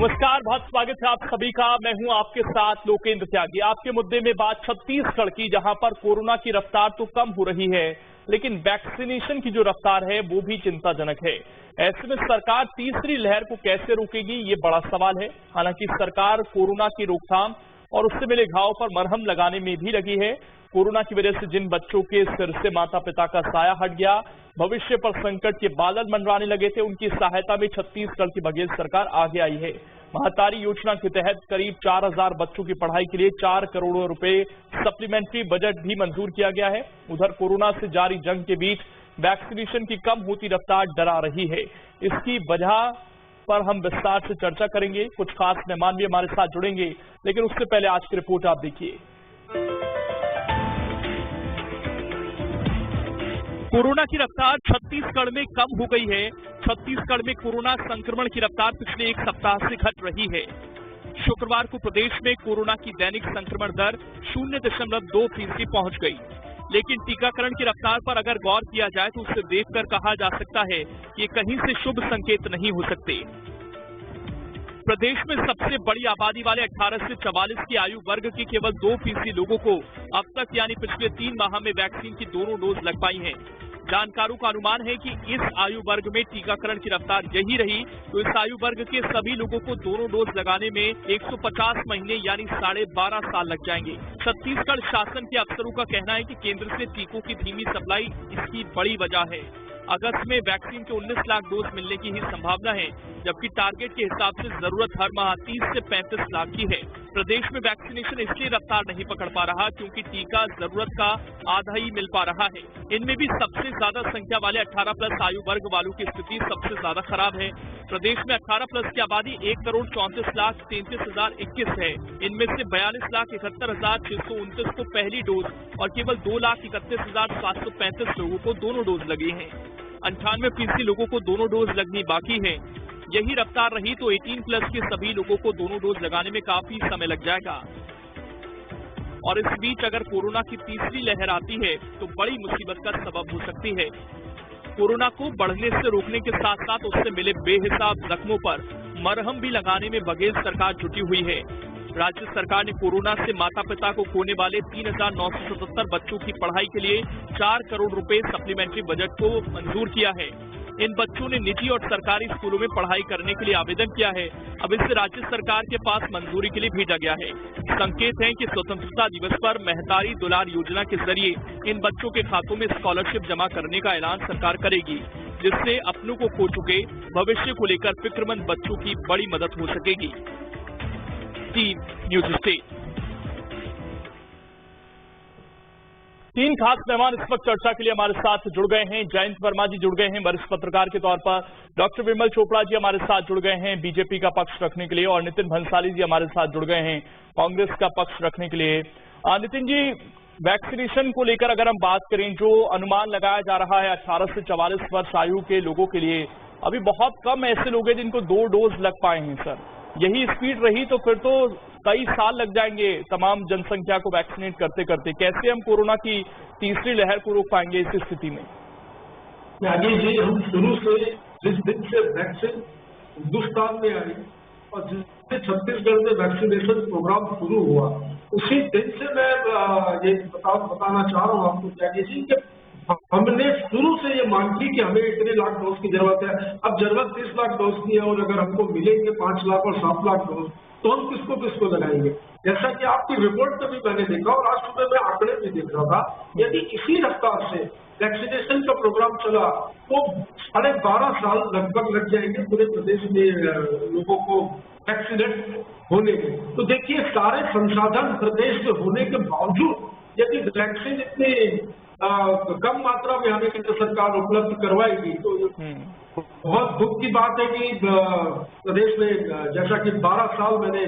नमस्कार, बहुत स्वागत है आप सभी का। मैं हूं आपके साथ लोकेंद्र त्यागी। आपके मुद्दे में बात छत्तीसगढ़ की, जहां पर कोरोना की रफ्तार तो कम हो रही है, लेकिन वैक्सीनेशन की जो रफ्तार है वो भी चिंताजनक है। ऐसे में सरकार तीसरी लहर को कैसे रोकेगी, ये बड़ा सवाल है। हालांकि सरकार कोरोना की रोकथाम और उससे मिले घाव पर मरहम लगाने में भी लगी है। कोरोना की वजह से जिन बच्चों के सिर से माता पिता का साया हट गया, भविष्य पर संकट के बादल मंडराने लगे थे, उनकी सहायता में छत्तीसगढ़ की बघेल सरकार आगे आई है। महतारी योजना के तहत करीब 4000 बच्चों की पढ़ाई के लिए 4 करोड़ रुपए सप्लीमेंट्री बजट भी मंजूर किया गया है। उधर कोरोना से जारी जंग के बीच वैक्सीनेशन की कम होती रफ्तार डरा रही है। इसकी वजह पर हम विस्तार से चर्चा करेंगे। कुछ खास मेहमान भी हमारे साथ जुड़ेंगे, लेकिन उससे पहले आज की रिपोर्ट आप देखिए। कोरोना की रफ्तार छत्तीसगढ़ में कम हो गई है। छत्तीसगढ़ में कोरोना संक्रमण की रफ्तार पिछले एक सप्ताह से घट रही है। शुक्रवार को प्रदेश में कोरोना की दैनिक संक्रमण दर 0.2% पहुंच गई। लेकिन टीकाकरण की रफ्तार पर अगर गौर किया जाए तो उसे देखकर कहा जा सकता है कि ये कहीं से शुभ संकेत नहीं हो सकते। प्रदेश में सबसे बड़ी आबादी वाले 18 से 44 की आयु वर्ग के केवल 2% लोगों को अब तक यानी पिछले 3 माह में वैक्सीन की दोनों डोज लग पाई हैं। जानकारों का अनुमान है कि इस आयु वर्ग में टीकाकरण की रफ्तार यही रही तो इस आयु वर्ग के सभी लोगों को दोनों डोज लगाने में 150 महीने यानी 12.5 साल लग जाएंगे। छत्तीसगढ़ शासन के अफसरों का कहना है कि केंद्र से टीकों की धीमी सप्लाई इसकी बड़ी वजह है। अगस्त में वैक्सीन के 19 लाख डोज मिलने की ही संभावना है, जबकि टारगेट के हिसाब से जरूरत हर माह 30 से 35 लाख की है। प्रदेश में वैक्सीनेशन इसलिए रफ्तार नहीं पकड़ पा रहा क्योंकि टीका जरूरत का आधा ही मिल पा रहा है। इनमें भी सबसे ज्यादा संख्या वाले 18+ आयु वर्ग वालों की स्थिति सबसे ज्यादा खराब है। प्रदेश में 18+ की आबादी 1,34,33,021 है। इनमें से 42,71,629 को पहली डोज और केवल 2,31,735 लोगों को दोनों डोज लगी हैं। 98% लोगों को दोनों डोज लगनी बाकी है। यही रफ्तार रही तो 18+ के सभी लोगों को दोनों डोज लगाने में काफी समय लग जाएगा। और इस बीच अगर कोरोना की तीसरी लहर आती है तो बड़ी मुसीबत का सबब हो सकती है। कोरोना को बढ़ने से रोकने के साथ साथ उससे मिले बेहिसाब जख्मों पर मरहम भी लगाने में बघेल सरकार जुटी हुई है। राज्य सरकार ने कोरोना से माता पिता को खोने वाले 3,977 बच्चों की पढ़ाई के लिए 4 करोड़ रुपए सप्लीमेंट्री बजट को मंजूर किया है। इन बच्चों ने निजी और सरकारी स्कूलों में पढ़ाई करने के लिए आवेदन किया है। अब इसे राज्य सरकार के पास मंजूरी के लिए भेजा गया है। संकेत है कि स्वतंत्रता दिवस पर महतारी दुलार योजना के जरिए इन बच्चों के खातों में स्कॉलरशिप जमा करने का ऐलान सरकार करेगी, जिससे अपनों को खो चुके भविष्य को लेकर फिक्रमंद बच्चों की बड़ी मदद हो सकेगी। Team news state. 3 खास मेहमान इस वक्त चर्चा के लिए हमारे साथ जुड़ गए हैं। जयंत वर्मा जी जुड़ गए हैं वरिष्ठ पत्रकार के तौर पर, डॉक्टर विमल चोपड़ा जी हमारे साथ जुड़ गए हैं बीजेपी का पक्ष रखने के लिए, और नितिन भंसाली जी हमारे साथ जुड़ गए हैं कांग्रेस का पक्ष रखने के लिए। नितिन जी, वैक्सीनेशन को लेकर अगर हम बात करें, जो अनुमान लगाया जा रहा है 18 से 44 वर्ष आयु के लोगों के लिए, अभी बहुत कम ऐसे लोग हैं जिनको 2 डोज लग पाए हैं। सर, यही स्पीड रही तो फिर तो कई साल लग जाएंगे तमाम जनसंख्या को वैक्सीनेट करते करते। कैसे हम कोरोना की तीसरी लहर को रोक पाएंगे इस स्थिति में? त्यागी जी, हम शुरू से जिस दिन से वैक्सीन हिंदुस्तान में आई और जिस दिन छत्तीसगढ़ में वैक्सीनेशन प्रोग्राम शुरू हुआ, उसी दिन से मैं ये बताना चाह रहा हूँ आपको त्यागी जी कि हमने शुरू से ये मांग की कि हमें इतने लाख डोज की जरूरत है। अब जरूरत 30 लाख डोज की है और अगर हमको मिलेंगे 5 लाख और 7 लाख डोज तो हम किसको लगाएंगे। जैसा कि आपकी रिपोर्ट में भी मैंने देखा और आज सुबह मैं आंकड़े भी देख रहा था, यदि इसी रफ्तार से वैक्सीनेशन का प्रोग्राम चला तो 12.5 साल लगभग लग जाएंगे पूरे प्रदेश में लोगों को वैक्सीनेट होने में। तो देखिए, सारे संसाधन प्रदेश में होने के बावजूद यदि वैक्सीन इतनी कम मात्रा में हमें केंद्र सरकार उपलब्ध करवाएगी तो बहुत दुख की बात है कि प्रदेश में जैसा कि 12 साल मैंने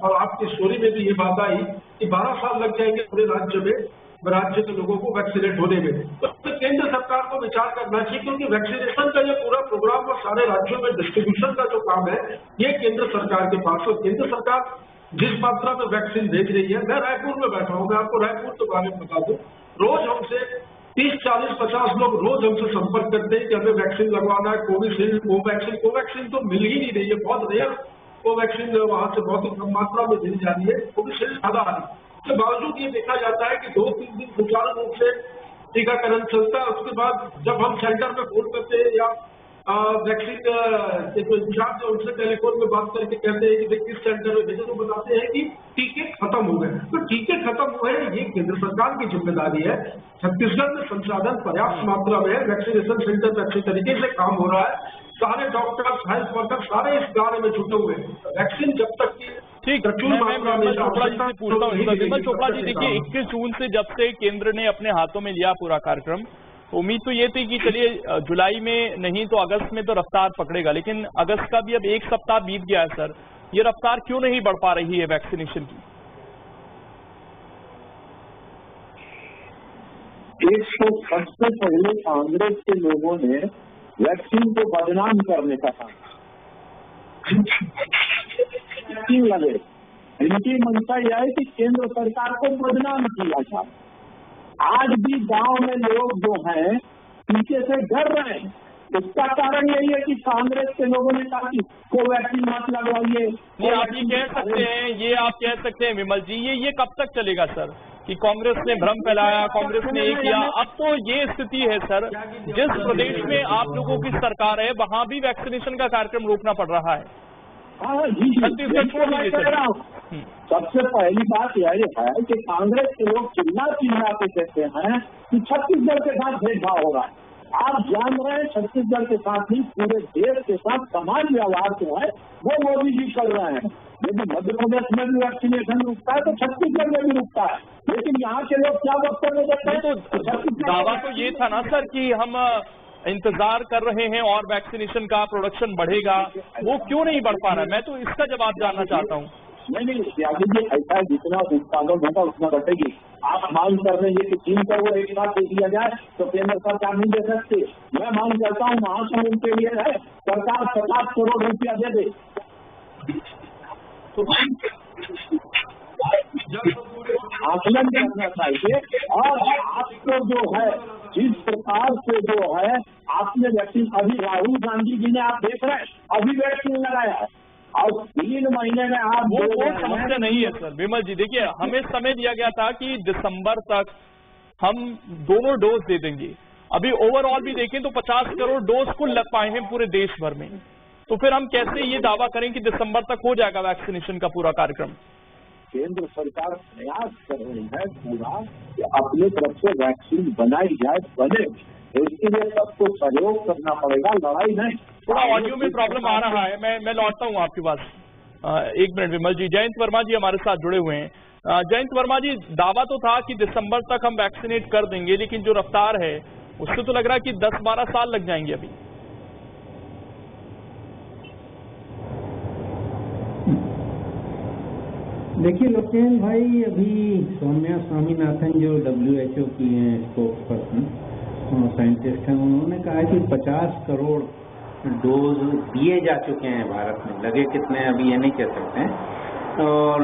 और आपकी स्टोरी में भी ये बात आई कि 12 साल लग जाएंगे पूरे राज्य के लोगों को वैक्सीनेट होने में। तो केंद्र सरकार को विचार करना चाहिए, क्योंकि वैक्सीनेशन का ये पूरा प्रोग्राम और सारे राज्यों में डिस्ट्रीब्यूशन का जो काम है ये केंद्र सरकार के पास। और केंद्र सरकार जिस मात्रा में वैक्सीन भेज रही है, मैं रायपुर में बैठा हूँ, मैं आपको रायपुर के बारे में बता दूं, रोज हमसे 30, 40, 50 लोग रोज हमसे संपर्क करते हैं कि हमें वैक्सीन लगवाना है, कोविशील्ड, कोवैक्सीन तो मिल ही नहीं रही है, बहुत रेयर कोवैक्सीन वहां से बहुत ही कम मात्रा में दी जा रही है, कोविशील्ड ज्यादा आ रही है। उसके बावजूद ये देखा जाता है कि 2-3 दिन सुचारू रूप से टीकाकरण चलता है। उसके बाद जब हम सेंटर में फोन करते हैं या वैक्सीन के जो इंचार्ज है उनसे टेलीफोन में बात करके कहते हैं कि देखिए किस सेंटर में भेजे, तो बताते हैं कि टीके खत्म हो गए। तो टीके खत्म हुए, ये केंद्र सरकार की जिम्मेदारी है। छत्तीसगढ़ में संसाधन पर्याप्त मात्रा में है, वैक्सीनेशन सेंटर में अच्छे तरीके से काम हो रहा है, सारे डॉक्टर्स, हेल्थ वर्कर सारे इस कार्य में जुटे हुए हैं। वैक्सीन जब तक की ठीक, मैं विमल चोपड़ा जी से पूछता हूँ। विमल चोपड़ा जी, देखिए 21 जून से जब से केंद्र ने अपने हाथों में लिया पूरा कार्यक्रम, उम्मीद तो ये थी कि चलिए जुलाई में नहीं तो अगस्त में तो रफ्तार पकड़ेगा, लेकिन अगस्त का भी अब 1 सप्ताह बीत गया है सर, ये रफ्तार क्यों नहीं बढ़ पा रही है वैक्सीनेशन की? एक तो सबसे पहले कांग्रेस के लोगों ने वैक्सीन को बदनाम करने का काम लगे। इनकी मंशा यह है कि केंद्र सरकार को बदनाम किया जाए। आज भी गांव में लोग जो हैं टीके से डर रहे हैं। इसका कारण यही है कि कांग्रेस के लोगों ने कहा कि कोवैक्सीन मत लगवाइए। ये आप कह सकते हैं विमल जी, ये कब तक चलेगा सर कि कांग्रेस ने भ्रम फैलाया, कांग्रेस ने ये किया? अब तो ये स्थिति है सर, जिस प्रदेश में आप लोगों की सरकार है वहां भी वैक्सीनेशन का कार्यक्रम रोकना पड़ रहा है। छत्तीसगढ़ छोड़ दीजिए। सबसे पहली बात यह है कि कांग्रेस के लोग चिल्ला के कहते हैं कि छत्तीसगढ़ के साथ भेदभाव हो रहा है। आप जान रहे हैं छत्तीसगढ़ के साथ ही पूरे देश के साथ समान व्यवहार जो है वो मोदी जी कर रहे हैं। यदि मध्य प्रदेश में भी वैक्सीनेशन रुकता है तो छत्तीसगढ़ में भी रुकता है, लेकिन यहाँ के लोग क्या वक्तव्य देते हैं? तो दावा तो ये था ना सर कि हम इंतजार कर रहे हैं और वैक्सीनेशन का प्रोडक्शन बढ़ेगा, वो क्यों नहीं बढ़ पा रहा है? मैं तो इसका जवाब जानना चाहता हूँ। नहीं, त्यागी जी, ऐसा जितना उत्पादन होगा उतना बढ़ेगी। आप मांग कर रहे हैं कि चीन को वो एक साथ दे दिया जाए तो केंद्र सरकार नहीं दे सकती। मैं मांग करता हूँ महासमुंद के लिए है सरकार 50 करोड़ रुपया दे दे। आकलन करना चाहिए। और आपको जो है जिस प्रकार से जो है आपने वैक्सीन, अभी राहुल गांधी जी ने आप देख रहे हैं अभी वैक्सीन लगाया है और 3 महीने में आप वो समस्या नहीं है सर। विमल जी देखिए, हमें समय दिया गया था कि दिसंबर तक हम दोनों डोज दे देंगे। अभी ओवरऑल भी देखें तो 50 करोड़ डोज कुल लग पाए हैं पूरे देश भर में, तो फिर हम कैसे ये दावा करें कि दिसंबर तक हो जाएगा वैक्सीनेशन का पूरा कार्यक्रम? केंद्र सरकार प्रयास कर रही है पूरा कि अपनी तरफ से वैक्सीन बनाई जाए, बने, तो इसके लिए सबको सहयोग करना पड़ेगा, लड़ाई नहीं। थोड़ा ऑडियो में प्रॉब्लम आ रहा है, मैं लौटता हूँ आपके पास। 1 मिनट विमल जी। जयंत वर्मा जी हमारे साथ जुड़े हुए हैं। जयंत वर्मा जी, दावा तो था कि दिसंबर तक हम वैक्सीनेट कर देंगे, लेकिन जो रफ्तार है उससे तो लग रहा है कि 10-12 साल लग जाएंगे अभी। देखिए लोकेन भाई, अभी सौम्या स्वामीनाथन जो WHO की हैं स्पोक्स पर्सन, साइंटिस्ट हैं, उन्होंने कहा कि 50 करोड़ डोज दिए जा चुके हैं भारत में। लगे कितने अभी ये नहीं कह सकते हैं। और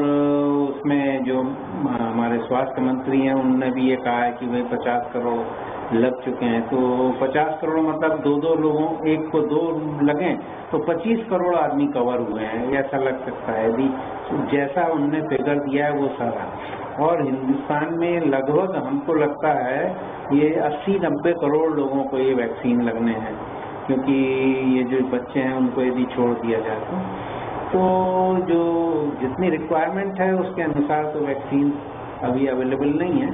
उसमें जो हमारे स्वास्थ्य मंत्री हैं उन्होंने भी ये कहा है कि भाई 50 करोड़ लग चुके हैं। तो 50 करोड़ मतलब 2 लोगों, एक को 2 लगें तो 25 करोड़ आदमी कवर हुए हैं, ऐसा लग सकता है यदि जैसा उन्होंने फिगर दिया है वो सारा। और हिंदुस्तान में लगभग हमको लगता है ये 80-90 करोड़ लोगों को ये वैक्सीन लगने हैं, क्योंकि ये जो बच्चे हैं उनको यदि छोड़ दिया जाए तो जो जितनी रिक्वायरमेंट है उसके अनुसार तो वैक्सीन अभी अवेलेबल नहीं है।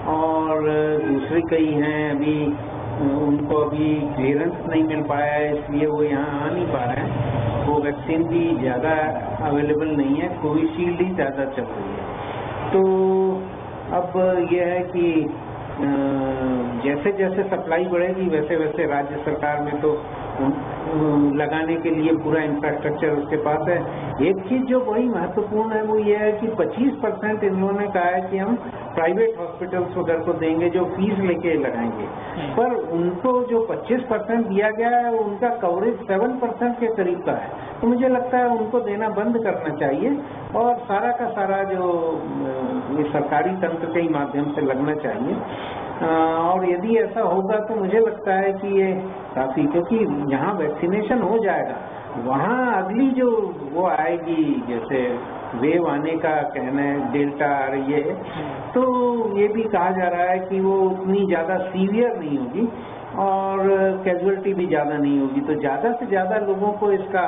और दूसरी कई हैं अभी उनको अभी क्लियरेंस नहीं मिल पाया है, इसलिए वो यहाँ आ नहीं पा रहे हैं। वो वैक्सीन भी ज़्यादा अवेलेबल नहीं है, कोविशील्ड ही ज़्यादा चल रही है। तो अब यह है कि जैसे जैसे सप्लाई बढ़ेगी वैसे वैसे राज्य सरकार में तो लगाने के लिए पूरा इंफ्रास्ट्रक्चर उसके पास है। एक चीज जो बड़ी महत्वपूर्ण है वो ये है कि 25% इन्होंने कहा है कि हम प्राइवेट हॉस्पिटल्स वगैरह को देंगे जो फीस लेके लगाएंगे, पर उनको जो 25% दिया गया है उनका कवरेज 7% के करीब का है। तो मुझे लगता है उनको देना बंद करना चाहिए और सारा का सारा जो ये सरकारी तंत्र के ही माध्यम से लगना चाहिए। और यदि ऐसा होगा तो मुझे लगता है कि ये काफी, क्योंकि यहाँ वैक्सीनेशन हो जाएगा, वहाँ अगली जो वो आएगी, जैसे वेव आने का कहना है, डेल्टा आ रही है, तो ये भी कहा जा रहा है कि वो उतनी ज्यादा सीवियर नहीं होगी और कैजुअलिटी भी ज्यादा नहीं होगी। तो ज्यादा से ज्यादा लोगों को इसका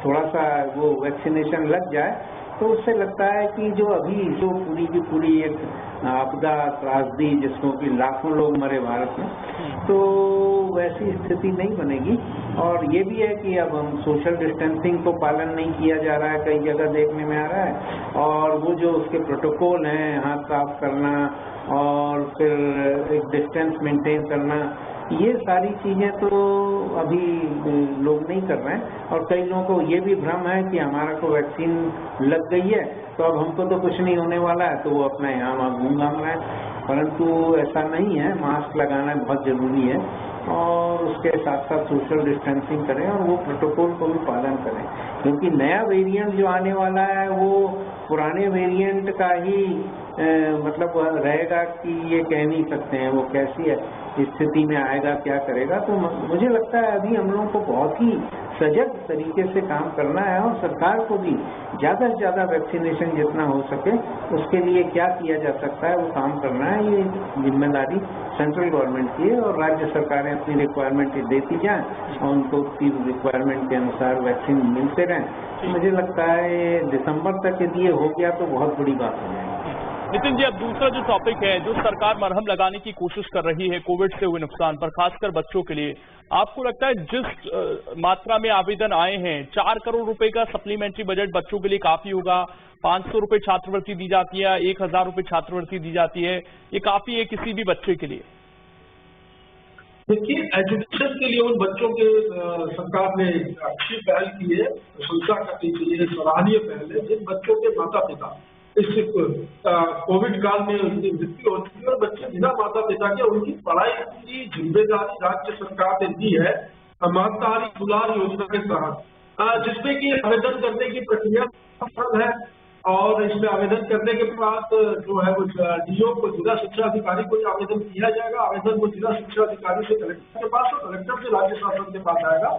थोड़ा सा वो वैक्सीनेशन लग जाए तो उससे लगता है कि जो अभी जो पूरी की पूरी एक आपदा त्रासदी जिसको कि लाखों लोग मरे भारत में, तो वैसी स्थिति नहीं बनेगी। और ये भी है कि अब हम सोशल डिस्टेंसिंग को पालन नहीं किया जा रहा है, कई जगह देखने में आ रहा है, और वो जो उसके प्रोटोकॉल हैं, हाथ साफ करना और फिर एक डिस्टेंस मेंटेन करना, ये सारी चीजें तो अभी लोग नहीं कर रहे हैं। और कई लोगों को ये भी भ्रम है कि हमारा को वैक्सीन लग गई है तो अब हमको तो कुछ नहीं होने वाला है, तो वो अपना यहाँ वहाँ घूम घाम रहे हैं, परंतु ऐसा नहीं है। मास्क लगाना बहुत जरूरी है और उसके साथ साथ सोशल डिस्टेंसिंग करें और वो प्रोटोकॉल को भी पालन करें, क्योंकि नया वेरिएंट जो आने वाला है वो पुराने वेरिएंट का ही मतलब रहेगा कि ये कह नहीं सकते हैं वो कैसी है स्थिति में आएगा, क्या करेगा। तो मुझे लगता है अभी हम लोगों को बहुत ही सजग तरीके से काम करना है और सरकार को भी ज्यादा से ज्यादा वैक्सीनेशन जितना हो सके उसके लिए क्या किया जा सकता है वो काम करना है। ये जिम्मेदारी सेंट्रल गवर्नमेंट की है और राज्य सरकारें अपनी रिक्वायरमेंट देती जाएं और उनको उसकी रिक्वायरमेंट के अनुसार वैक्सीन मिलते रहें। तो मुझे लगता है दिसंबर तक यदि ये हो गया तो बहुत बड़ी बात हो जाएगी। नितिन जी, अब दूसरा जो टॉपिक है, जो सरकार मरहम लगाने की कोशिश कर रही है कोविड से हुए नुकसान पर, खासकर बच्चों के लिए, आपको लगता है जिस मात्रा में आवेदन आए हैं, 4 करोड़ रुपए का सप्लीमेंट्री बजट बच्चों के लिए काफी होगा? 500 रुपए छात्रवृत्ति दी जाती है, 1000 रुपए छात्रवृत्ति दी जाती है, ये काफी है किसी भी बच्चे के लिए? देखिए, एजुकेशन के लिए उन बच्चों के सरकार ने अच्छी पहल की है, प्रशंसा करनी चाहिए, सराहनीय पहल है। जिन बच्चों के माता पिता इस कोविड काल में उनकी मृत्यु हो चुकी है और बच्चे बिना माता पिता के, उनकी पढ़ाई की जिम्मेदारी राज्य सरकार ने दी है माताहारी दुलार योजना के तहत, जिसमें कि आवेदन करने की प्रक्रिया सरल है। और इसमें आवेदन करने के बाद जो है वो डीओ को, जिला शिक्षा अधिकारी को आवेदन किया जाएगा। आवेदन को जिला शिक्षा अधिकारी से कलेक्टर के पास और कलेक्टर से राज्य शासन के पास आएगा,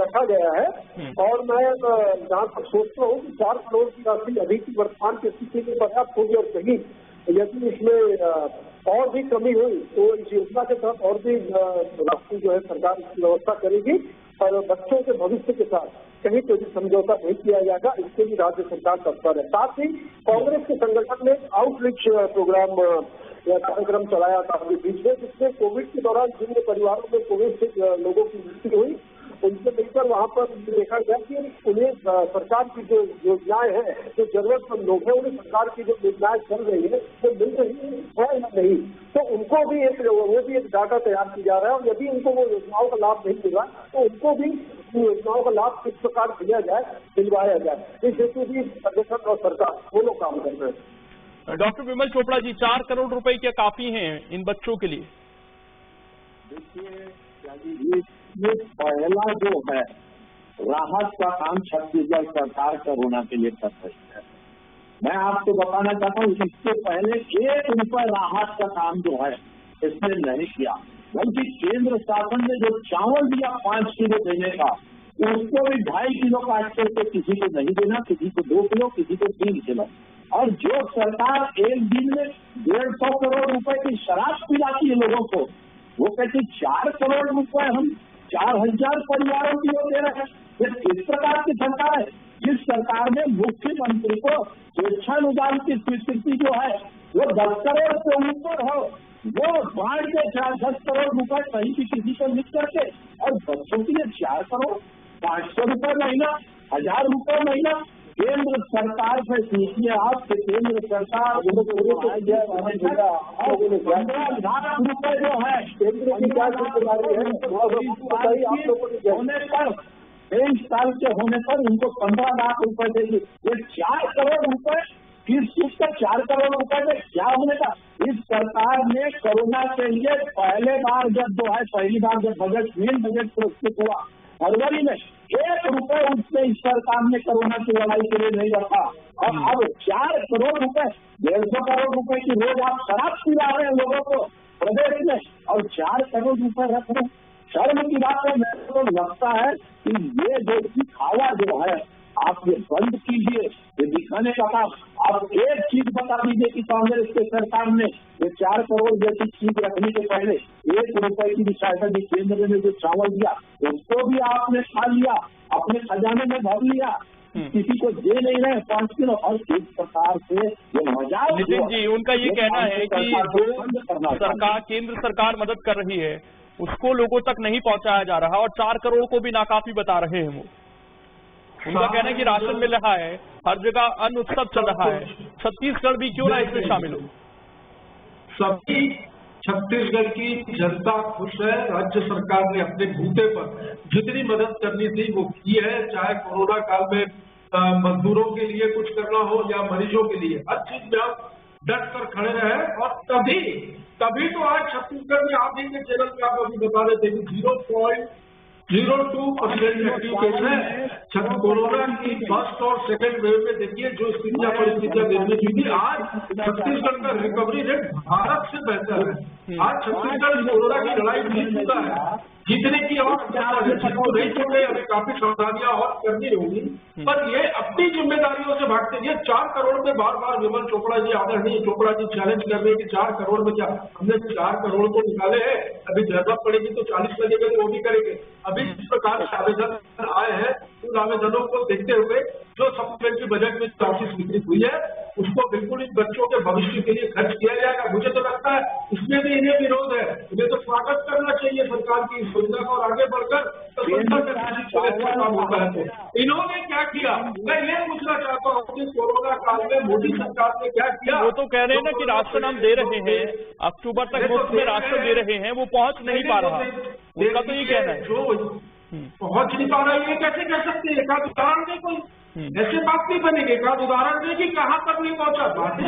रखा गया है। और मैं जहाँ तक सोचता हूँ कि 4 करोड़ की राशि अभी की वर्तमान की स्थिति में पर्याप्त होगी, और कहीं यदि इसमें और भी कमी हुई तो इस योजना के तहत और भी राशि जो है सरकार इसकी व्यवस्था करेगी और बच्चों के भविष्य के साथ कहीं कोई भी समझौता नहीं किया जाएगा, इसके भी राज्य सरकार तत्पर है। साथ ही कांग्रेस के संगठन ने आउटरीच प्रोग्राम या कार्यक्रम चलाया था अभी बीच में, जिसमें कोविड के दौरान जिन परिवारों में कोविड से लोगों की मृत्यु हुई उनसे मिलकर वहाँ पर देखा गया कि उन्हें सरकार की जो योजनाएं हैं, जो जरूरतमंद लोग हैं उन्हें सरकार की जो योजनाएं चल रही है वो मिल रही है या नहीं। तो उनको भी एक डाटा तैयार किया जा रहा है और यदि उनको वो योजनाओं का लाभ नहीं मिल रहा तो उनको भी योजनाओं का लाभ किस प्रकार दिया जाए, दिलवाया जाए, इस हेतु भी संगठन और सरकार दोनों काम कर रहे हैं। डॉक्टर विमल चोपड़ा जी, 4 करोड़ रुपए क्या काफी हैं इन बच्चों के लिए? देखिए, ये पहला जो है राहत का काम छत्तीसगढ़ सरकार कोरोना के लिए कर रही है। मैं आपको बताना चाहता हूँ, इससे पहले 1 रुपए राहत का काम जो है इसने नहीं किया, बल्कि केंद्र शासन ने जो चावल दिया 5 किलो देने का, उसको भी 2.5 किलो काट करके किसी को नहीं देना, किसी को 2 किलो, किसी को 3 किलो। और जो सरकार एक दिन में 150 करोड़ रुपए की शराब पिलाती है लोगों को, वो कहती 4 करोड़ रुपए हम 4000 परिवारों की ओर दे रहे हैं। ये किस प्रकार की सरकार है? जिस सरकार ने मुख्यमंत्री को स्वेच्छानुदान की स्वीकृति जो है वो 10 करोड़ से ऊपर हो, वो बाढ़ के 10 करोड़ रुपए कहीं भी किसी को लिख करके, और बच्चों के लिए 4 करोड़ 500 रुपए महीना, 1000 रुपए महीना। केंद्र सरकार से सीखिए आप कि केंद्र सरकार 15 लाख रुपए जो है केंद्र की क्या जिम्मेदारी है, होने पर 23 साल के होने पर उनको 15 लाख रुपए देगी। ये 4 करोड़ रुपए किस चीज का 4 करोड़ रुपए में क्या होने का? इस सरकार ने कोरोना के लिए पहली बार जब बजट मेन बजट प्रस्तुत हुआ फरवरी में 1 रुपए उसने इस सरकार ने कोरोना की लड़ाई के लिए नहीं रखा, और अब 4 करोड़ रुपए, 150 करोड़ रुपए की रोज आप शराब पिला रहे हैं लोगों को प्रदेश में, और 4 करोड़ रुपए रख रहे हैं। शर्म की बात है। मेरे को लगता है कि ये जो दिखावा जो है आप ये बंद कीजिए, ये दिखाने का काम। आप एक चीज बता दीजिए कि कांग्रेस के सरकार ने ये 4 करोड़ जैसी चीज रखने के पहले 1 रुपए की भी सहायता दी, केंद्र ने जो चावल दिया उसको भी आपने खा लिया, अपने खजाने में भर लिया, किसी को दे नहीं रहे 5 किलो, और किस प्रकार से ये मजाक। नितिन जी, उनका ये कहना है कि जो सरकार, केंद्र सरकार मदद कर रही है उसको लोगों तक नहीं पहुंचाया जा रहा, और 4 करोड़ को भी नाकाफी बता रहे हैं वो। उनका कहना है कि राशन मिल रहा है, हर जगह अन्न उत्सव चल रहा है, छत्तीसगढ़ भी क्यों ना इसमें शामिल हो। सभी छत्तीसगढ़ की जनता खुश है। राज्य सरकार ने अपने बूते पर जितनी मदद करनी थी वो की है, चाहे कोरोना काल में मजदूरों के लिए कुछ करना हो या मरीजों के लिए, हर चीज में आप डट कर खड़े रहे। और तभी तो आज छत्तीसगढ़ में आप ही के चैनल पे आप अभी बता रहे थे कि 0.02% एक्टिव केस है। कोरोना की फर्स्ट और सेकंड वेव में देखिए जो स्थितियां परिस्थितियां देखने की थी, आज छत्तीसगढ़ का रिकवरी रेट भारत से बेहतर है। आज छत्तीसगढ़ कोरोना की लड़ाई जीत चुका है, जीतने की और नहीं छोड़े, अभी काफी सावधानियां और करनी होगी, पर ये अपनी जिम्मेदारियों से भागते। ये 4 करोड़ में बार बार विमल चोपड़ा जी, आदरणीय चोपड़ा जी चैलेंज कर रहे हैं कि 4 करोड़ में क्या, हमने 4 करोड़ को निकाले हैं, अभी जरूरत पड़ेगी तो 40 लगेगा तो वो भी करेंगे। अभी इस प्रकार से आवेदन आए हैं, उन आवेदनों को देखते हुए जो सप्लीमेंट्री बजट में राशि स्वीकृत हुई है उसको बिल्कुल इन बच्चों के भविष्य के लिए खर्च किया जाएगा। मुझे तो लगता है इसमें भी इन्हें विरोध है, इन्हें तो स्वागत करना चाहिए सरकार की इस योजना को, और आगे बढ़कर काम होता है। तो इन्होंने क्या किया, मैं ये पूछना चाहता हूँ कि कोरोना काल में मोदी सरकार ने क्या किया। वो तो कह रहे हैं ना कि राशन हम दे रहे हैं, अक्टूबर तक मुफ्त में राशन दे रहे हैं, वो पहुंच नहीं पा रहा, उनका तो ये कहना है। जो पहुंच नहीं पा रहा है, ये कैसे कह सकते हैं? एकाध उदाहरण दे कोई, ऐसे बात नहीं बनेगी। एकाध उदाहरण दे कि कहाँ तक नहीं पहुंचा। बातें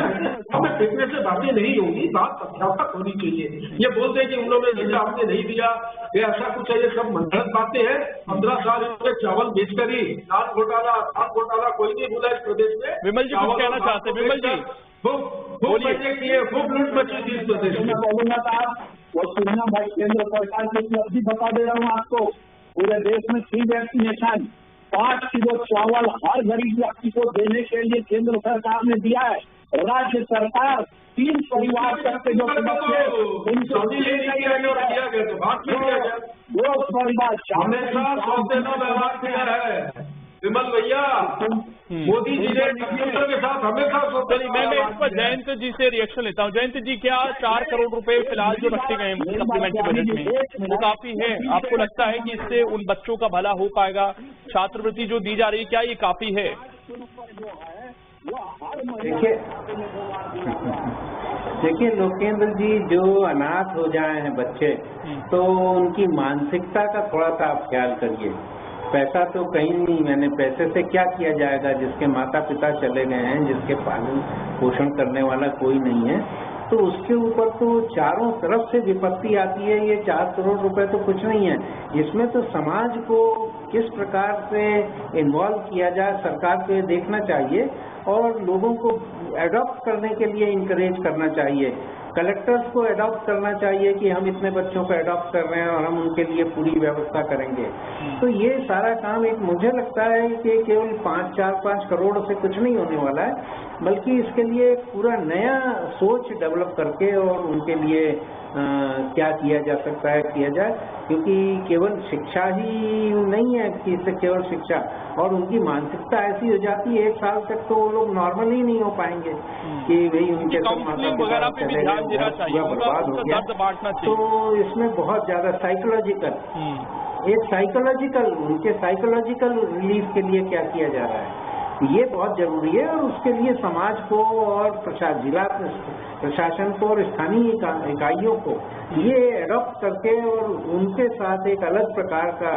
हमें फेंकने से बातें नहीं होगी, बात तथ्यात्मक होनी चाहिए। ये बोलते हैं कि उन्होंने दिया हमने नहीं दिया, ये ऐसा कुछ है, ये सब गलत बातें हैं। 15 साल इन्होंने चावल बेचकर ही धान घोटाला कोई नहीं भूला इस प्रदेश में। विमल जी कुछ कहना चाहते हैं? विमल जी खूब लूट मची थी इस प्रदेश में। बोलूंगा था वो सुनना भाई, केंद्र सरकार की उपलब्धि बता दे रहा हूँ आपको। पूरे देश में फ्री वैक्सीनेशन, 5 किलो चावल हर गरीब व्यक्ति को देने के लिए केंद्र सरकार ने दिया है। राज्य सरकार 3 परिवार तक के जो सदस्य वो परिवार हमेशा सौदेना व्यवहार किया है विमल भैया। मोदी जी ने कंप्यूटर के साथ हमेशा मैं इस पर जयंत जी से रिएक्शन लेता हूँ। जयंत जी, क्या 4 करोड़ रुपए फिलहाल जो रखे गए हैं सप्लीमेंट्री बजट में वो काफी है? आपको लगता है कि इससे उन बच्चों का भला हो पाएगा? छात्रवृत्ति जो दी जा रही है, क्या ये काफी है? देखिए लोकेंद्र जी, जो अनाथ हो जाए हैं बच्चे, तो उनकी मानसिकता का थोड़ा सा आप ख्याल करिए। पैसा तो कहीं नहीं, मैंने पैसे से क्या किया जाएगा जिसके माता पिता चले गए हैं, जिसके पालन पोषण करने वाला कोई नहीं है, तो उसके ऊपर तो चारों तरफ से विपत्ति आती है। ये 4 करोड़ रुपए तो कुछ नहीं है, इसमें तो समाज को किस प्रकार से इन्वॉल्व किया जाए सरकार को ये देखना चाहिए, और लोगों को एडॉप्ट करने के लिए इनकरेज करना चाहिए। कलेक्टर्स को एडॉप्ट करना चाहिए कि हम इतने बच्चों को एडॉप्ट कर रहे हैं और हम उनके लिए पूरी व्यवस्था करेंगे। तो ये सारा काम एक, मुझे लगता है कि केवल 4-5 करोड़ से कुछ नहीं होने वाला है, बल्कि इसके लिए पूरा नया सोच डेवलप करके और उनके लिए क्या किया जा सकता है किया जाए। क्योंकि केवल शिक्षा ही नहीं है कि इससे केवल शिक्षा, और उनकी मानसिकता ऐसी हो जाती है 1 साल तक तो वो लोग नॉर्मल ही नहीं हो पाएंगे कि भाई उनके सब माता पिता चले गए, बर्बाद हो गया। तो इसमें बहुत ज्यादा उनके साइकोलॉजिकल रिलीफ के लिए क्या किया जा रहा है, ये बहुत जरूरी है। और उसके लिए समाज को और जिला प्रशासन को और स्थानीय इकाइयों को ये एडॉप्ट करके और उनके साथ एक अलग प्रकार का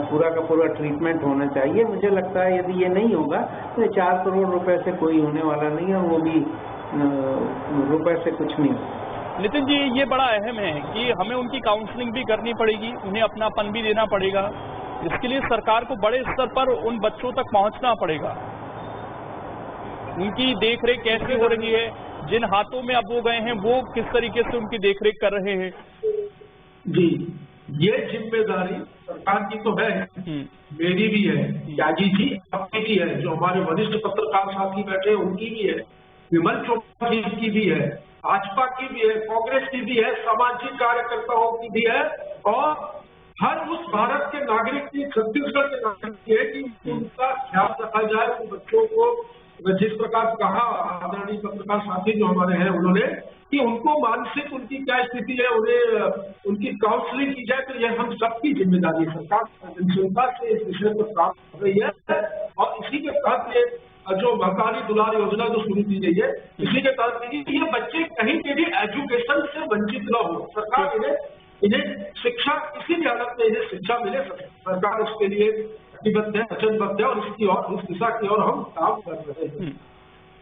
पूरा का पूरा ट्रीटमेंट होना चाहिए। मुझे लगता है यदि ये नहीं होगा तो 4 करोड़ रुपए से कोई होने वाला नहीं है, और वो भी रुपए से कुछ नहीं। नितिन जी, ये बड़ा अहम है कि हमें उनकी काउंसलिंग भी करनी पड़ेगी, उन्हें अपनापन भी देना पड़ेगा, इसके लिए सरकार को बड़े स्तर पर उन बच्चों तक पहुंचना पड़ेगा। उनकी देखरेख कैसे हो रही है, जिन हाथों में अब वो गए हैं वो किस तरीके से उनकी देखरेख कर रहे हैं? जी, ये जिम्मेदारी सरकार की तो है, मेरी भी है, त्यागी जी आपकी भी है, जो हमारे वरिष्ठ पत्रकार साथी बैठे हैं उनकी भी है, विमल चोपड़ा जी की भी है, भाजपा की भी है, कांग्रेस की भी है, सामाजिक कार्यकर्ताओं की भी है, और हर उस भारत के नागरिक की, छत्तीसगढ़ के नागरिक की है कि उनका ख्याल रखा जाए। उन बच्चों को जिस प्रकार कहा आदरणीय पत्रकार साथी जो हमारे हैं उन्होंने, कि उनको मानसिक उनकी क्या स्थिति है, उन्हें उनकी काउंसलिंग की जाए, तो यह हम सबकी जिम्मेदारी है। सरकार जनता से इस विषय पर काम कर रही है और इसी के तहत ये जो महतारी दुलार योजना जो शुरू की गई है, इसी के तहत ये बच्चे कहीं पे भी एजुकेशन से वंचित न हो। सरकार इन्हें शिक्षा, किसी भी हालत में इन्हें शिक्षा मिले, सरकार उसके लिए प्रतिबद्ध है, वचनबद्ध है, और इसकी और उस दिशा की ओर हम काम कर रहे हैं।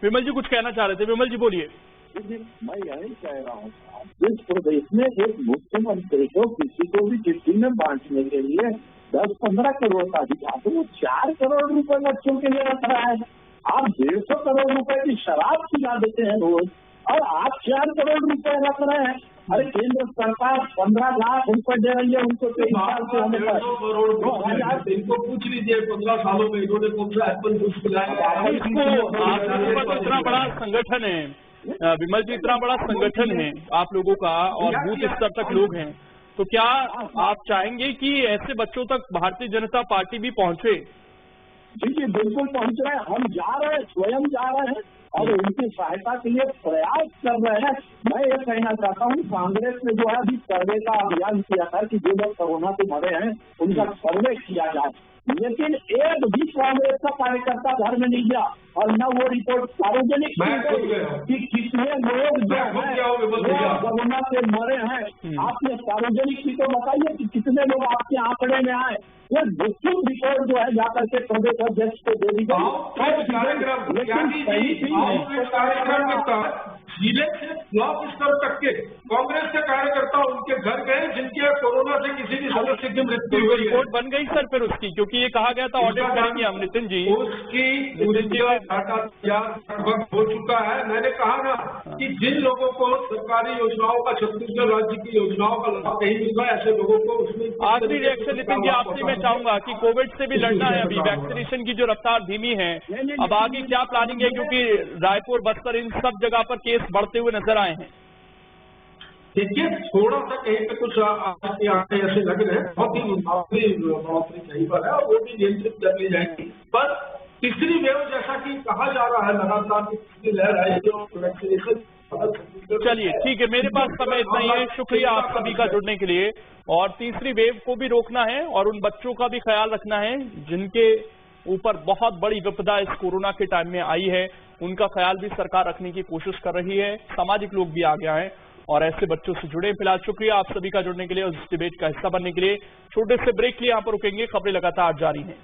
विमल जी कुछ कहना चाह रहे थे, विमल जी बोलिए। मैं यही कह रहा हूँ, जिस प्रदेश में एक मुख्यमंत्री को किसी को भी चिट्ठी में बांटने के लिए 10-15 करोड़ का दिखा, तो वो 4 करोड़ रुपए बच्चों के लिए रख रहा है। आप 150 करोड़ रुपए की शराब खिला देते हैं रोज, और आप 4 करोड़ रुपए रख रहे हैं। अरे केंद्र सरकार 15 लाख रुपए दे रही है उनको, 23 साल से होने पर। इनको पूछ लीजिए 15 सालों में इन्होंने कौन सा एप्पल जूस पिलाया। इतना बड़ा संगठन है विमल जी, इतना बड़ा संगठन है आप लोगों का, और बूथ स्तर तक लोग हैं, तो क्या आप चाहेंगे कि ऐसे बच्चों तक भारतीय जनता पार्टी भी पहुंचे? जी जी, बिल्कुल पहुंच रहे हैं। हम जा रहे हैं, स्वयं जा रहे हैं और उनकी सहायता के लिए प्रयास कर रहे हैं। मैं ये कहना चाहता हूँ, कांग्रेस ने जो है अभी सर्वे का अभियान किया था कि जो लोग कोरोना से मरे हैं उनका सर्वे किया जाए, लेकिन एक भी कांग्रेस का कार्यकर्ता घर में नहीं गया, और न वो रिपोर्ट सार्वजनिक कि कितने लोग जो है कोरोना से मरे हैं। आपने सार्वजनिक की तो बताइए कि कितने लोग आपके आंकड़े में आए। ये विस्तृत रिपोर्ट जो है जाकर के प्रदेश अध्यक्ष को दे दी गई, लेकिन कार्यक्रम के तहत जिले से ब्लॉक स्तर तक के कांग्रेस के कार्यकर्ता उनके घर गए जिनके कोरोना से किसी भी सदस्य की मृत्यु हुई है। रिपोर्ट बन गई सर फिर उसकी, क्योंकि ये कहा गया था ऑडिट करेंगे हम। नितिन जी उसकी डाटा तैयार लगभग हो चुका है। मैंने कहा ना कि जिन लोगों को सरकारी योजनाओं का, छत्तीसगढ़ राज्य की योजनाओं का लाभ नहीं मिल रहा, ऐसे लोगों को उसमें। आखिरी रिएक्शन नितिन जी आपसे मैं चाहूंगा कि कोविड से भी लड़ना है, अभी वैक्सीनेशन की जो रफ्तार धीमी है, अब आगे क्या प्लानिंग है, क्योंकि रायपुर, बस्तर, इन सब जगह पर केस बढ़ते हुए नजर आए हैं? देखिए, थोड़ा सा कहीं पे कुछ ऐसे लग रहे हैं, बहुत ही बढ़ोतरी कहीं पर है, और वो भी नियंत्रित कर ली जाएगी। पर तीसरी वेव जैसा कि कहा जा रहा है लगातार तीसरी लहर है जो वैक्सीनेशन। चलिए ठीक है, मेरे पास समय इतना ही है। शुक्रिया आप सभी का जुड़ने के लिए। और तीसरी वेव को भी रोकना है और उन बच्चों का भी ख्याल रखना है जिनके ऊपर बहुत बड़ी विपदा इस कोरोना के टाइम में आई है, उनका ख्याल भी सरकार रखने की कोशिश कर रही है। सामाजिक लोग भी आगे आए और ऐसे बच्चों से जुड़े। फिलहाल शुक्रिया आप सभी का जुड़ने के लिए और इस डिबेट का हिस्सा बनने के लिए। छोटे से ब्रेक के लिए यहाँ पर रुकेंगे, खबरें लगातार जारी हैं।